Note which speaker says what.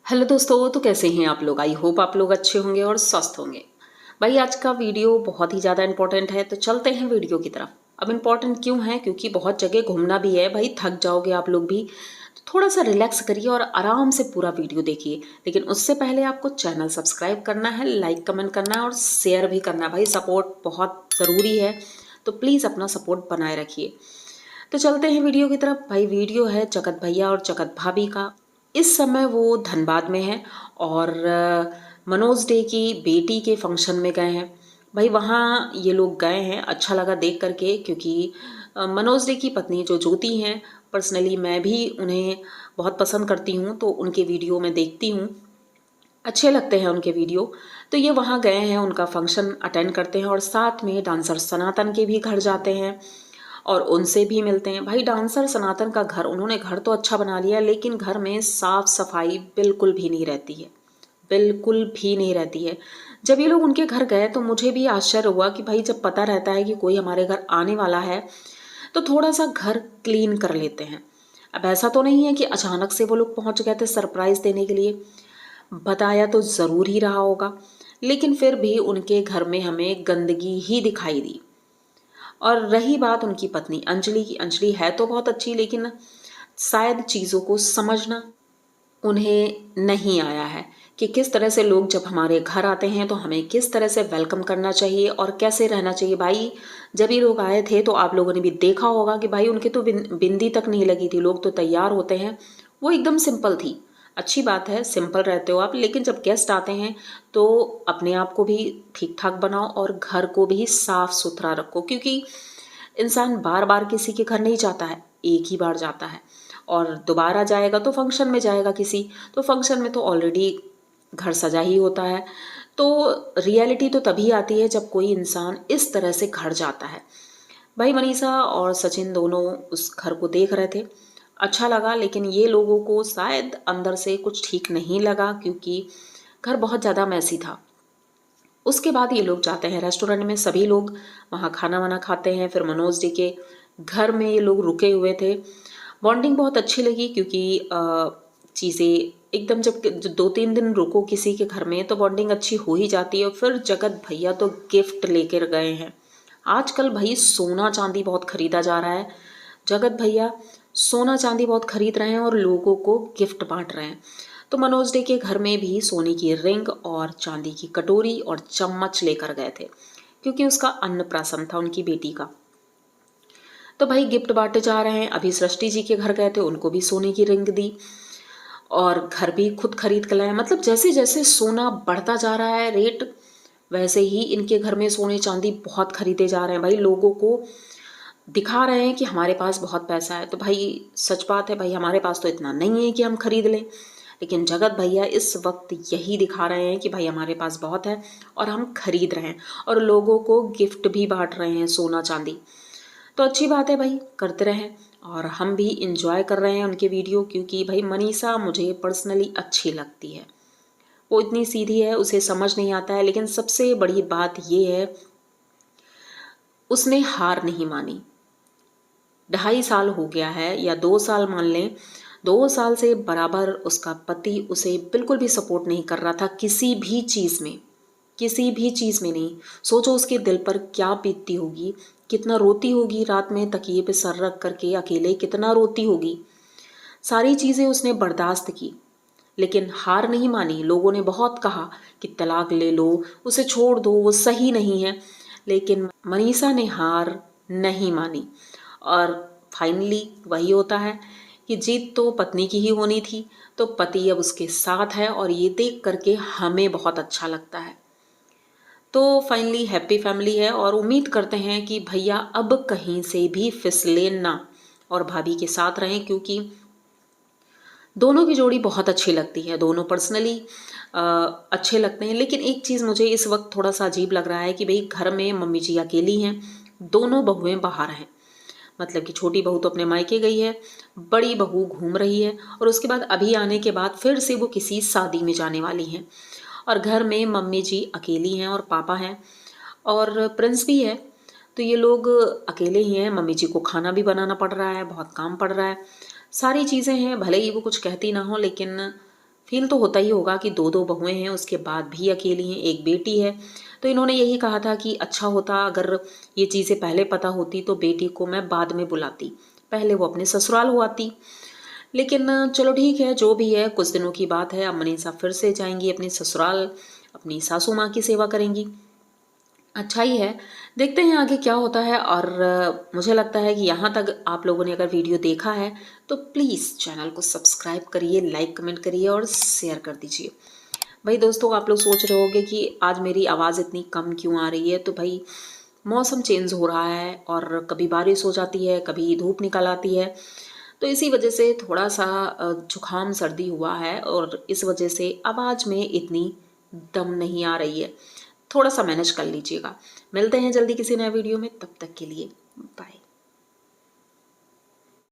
Speaker 1: Hello दोस्तों, तो कैसे हैं आप लोग। आई होप आप लोग अच्छे होंगे और स्वस्थ होंगे। भाई आज का वीडियो बहुत ही ज़्यादा इंपॉर्टेंट है, तो चलते हैं वीडियो की तरफ। अब इम्पॉर्टेंट क्यों है, क्योंकि बहुत जगह घूमना भी है भाई, थक जाओगे आप लोग भी, तो थोड़ा सा रिलैक्स करिए और आराम से पूरा वीडियो देखिए। लेकिन उससे पहले आपको चैनल सब्सक्राइब करना है, लाइक कमेंट करना है और शेयर भी करना है। भाई सपोर्ट बहुत ज़रूरी है, तो प्लीज़ अपना सपोर्ट बनाए रखिए। तो चलते हैं वीडियो की तरफ। भाई वीडियो है जगत भैया और जगत भाभी का। इस समय वो धनबाद में है और मनोज डे की बेटी के फंक्शन में गए हैं। भाई वहाँ ये लोग गए हैं, अच्छा लगा देख करके, क्योंकि मनोज डे की पत्नी जो ज्योति हैं, पर्सनली मैं भी उन्हें बहुत पसंद करती हूँ, तो उनके वीडियो में देखती हूँ, अच्छे लगते हैं उनके वीडियो। तो ये वहाँ गए हैं, उनका फंक्शन अटेंड करते हैं और साथ में डांसर सनातन के भी घर जाते हैं और उनसे भी मिलते हैं। भाई डांसर सनातन का घर, उन्होंने घर तो अच्छा बना लिया, लेकिन घर में साफ सफाई बिल्कुल भी नहीं रहती है, बिल्कुल भी नहीं रहती है। जब ये लोग उनके घर गए तो मुझे भी आश्चर्य हुआ कि भाई जब पता रहता है कि कोई हमारे घर आने वाला है तो थोड़ा सा घर क्लीन कर लेते हैं। अब ऐसा तो नहीं है कि अचानक से वो लोग पहुंच गए थे सरप्राइज देने के लिए, बताया तो ज़रूर ही रहा होगा, लेकिन फिर भी उनके घर में हमें गंदगी ही दिखाई दी। और रही बात उनकी पत्नी अंजलि की, अंजलि है तो बहुत अच्छी, लेकिन शायद चीज़ों को समझना उन्हें नहीं आया है कि किस तरह से लोग जब हमारे घर आते हैं तो हमें किस तरह से वेलकम करना चाहिए और कैसे रहना चाहिए। भाई जब ये लोग आए थे तो आप लोगों ने भी देखा होगा कि भाई उनके तो बिंदी तक नहीं लगी थी। लोग तो तैयार होते हैं, वो एकदम सिंपल थी। अच्छी बात है, सिंपल रहते हो आप, लेकिन जब गेस्ट आते हैं तो अपने आप को भी ठीक ठाक बनाओ और घर को भी साफ सुथरा रखो, क्योंकि इंसान बार बार किसी के घर नहीं जाता है, एक ही बार जाता है और दोबारा जाएगा तो फंक्शन में जाएगा किसी, तो फंक्शन में तो ऑलरेडी घर सजा ही होता है। तो रियलिटी तो तभी आती है जब कोई इंसान इस तरह से घर जाता है। भाई मनीषा और सचिन दोनों उस घर को देख रहे थे, अच्छा लगा, लेकिन ये लोगों को शायद अंदर से कुछ ठीक नहीं लगा, क्योंकि घर बहुत ज़्यादा मैसी था। उसके बाद ये लोग जाते हैं रेस्टोरेंट में, सभी लोग वहाँ खाना वाना खाते हैं। फिर मनोज जी के घर में ये लोग रुके हुए थे। बॉन्डिंग बहुत अच्छी लगी, क्योंकि चीज़ें एकदम जब 2-3 दिन रुको किसी के घर में तो बॉन्डिंग अच्छी हो ही जाती है। फिर जगत भैया तो गिफ्ट लेकर गए हैं। आजकल भाई सोना चांदी बहुत खरीदा जा रहा है, जगत भैया सोना चांदी बहुत खरीद रहे हैं और लोगों को गिफ्ट बांट रहे हैं। तो मनोज डे के घर में भी सोने की रिंग और चांदी की कटोरी और चम्मच लेकर गए थे, क्योंकि उसका अन्नप्राशन था उनकी बेटी का। तो भाई गिफ्ट बांटे जा रहे हैं। अभी सृष्टि जी के घर गए थे, उनको भी सोने की रिंग दी और घर भी खुद खरीद कर लाए। मतलब जैसे जैसे सोना बढ़ता जा रहा है रेट, वैसे ही इनके घर में सोने चांदी बहुत खरीदे जा रहे हैं। भाई लोगों को दिखा रहे हैं कि हमारे पास बहुत पैसा है। तो भाई सच बात है, भाई हमारे पास तो इतना नहीं है कि हम खरीद लें, लेकिन जगत भैया इस वक्त यही दिखा रहे हैं कि भाई हमारे पास बहुत है और हम खरीद रहे हैं और लोगों को गिफ्ट भी बांट रहे हैं सोना चांदी। तो अच्छी बात है भाई, करते रहें और हम भी इंजॉय कर रहे हैं उनके वीडियो, क्योंकि भाई मनीषा मुझे पर्सनली अच्छी लगती है। वो इतनी सीधी है, उसे समझ नहीं आता है, लेकिन सबसे बड़ी बात ये है उसने हार नहीं मानी। 2.5 साल हो गया है या 2 साल मान लें, 2 साल से बराबर उसका पति उसे बिल्कुल भी सपोर्ट नहीं कर रहा था किसी भी चीज़ में, किसी भी चीज़ में नहीं। सोचो उसके दिल पर क्या बीतती होगी, कितना रोती होगी रात में तकिए पे सर रख करके अकेले, कितना रोती होगी। सारी चीज़ें उसने बर्दाश्त की, लेकिन हार नहीं मानी। लोगों ने बहुत कहा कि तलाक ले लो, उसे छोड़ दो, वो सही नहीं है, लेकिन मनीषा ने हार नहीं मानी। और फाइनली वही होता है कि जीत तो पत्नी की ही होनी थी, तो पति अब उसके साथ है और ये देख करके हमें बहुत अच्छा लगता है। तो फाइनली हैप्पी फैमिली है और उम्मीद करते हैं कि भैया अब कहीं से भी फिसले ना और भाभी के साथ रहें, क्योंकि दोनों की जोड़ी बहुत अच्छी लगती है, दोनों पर्सनली अच्छे लगते हैं। लेकिन एक चीज़ मुझे इस वक्त थोड़ा सा अजीब लग रहा है कि भाई घर में मम्मी जी अकेली हैं, दोनों बहुएं बाहर हैं। मतलब कि छोटी बहू तो अपने मायके गई है, बड़ी बहू घूम रही है और उसके बाद अभी आने के बाद फिर से वो किसी शादी में जाने वाली हैं और घर में मम्मी जी अकेली हैं और पापा हैं और प्रिंस भी है। तो ये लोग अकेले ही हैं। मम्मी जी को खाना भी बनाना पड़ रहा है, बहुत काम पड़ रहा है, सारी चीज़ें हैं। भले ही वो कुछ कहती ना हो, लेकिन फील तो होता ही होगा कि 2 बहुएं हैं, उसके बाद भी अकेली हैं, एक बेटी है। तो इन्होंने यही कहा था कि अच्छा होता अगर ये चीज़ें पहले पता होती तो बेटी को मैं बाद में बुलाती, पहले वो अपने ससुराल हो आती। लेकिन चलो ठीक है, जो भी है, कुछ दिनों की बात है। अब मनीषा फिर से जाएंगी अपने ससुराल, अपनी सासू माँ की सेवा करेंगी। अच्छा ही है, देखते हैं आगे क्या होता है। और मुझे लगता है कि यहाँ तक आप लोगों ने अगर वीडियो देखा है तो प्लीज़ चैनल को सब्सक्राइब करिए, लाइक कमेंट करिए और शेयर कर दीजिए। भाई दोस्तों, आप लोग सोच रहे होंगे कि आज मेरी आवाज़ इतनी कम क्यों आ रही है, तो भाई मौसम चेंज हो रहा है और कभी बारिश हो जाती है, कभी धूप निकल आती है, तो इसी वजह से थोड़ा सा जुकाम सर्दी हुआ है और इस वजह से आवाज़ में इतनी दम नहीं आ रही है। थोड़ा सा मैनेज कर लीजिएगा। मिलते हैं जल्दी किसी नए वीडियो में, तब तक के लिए बाय।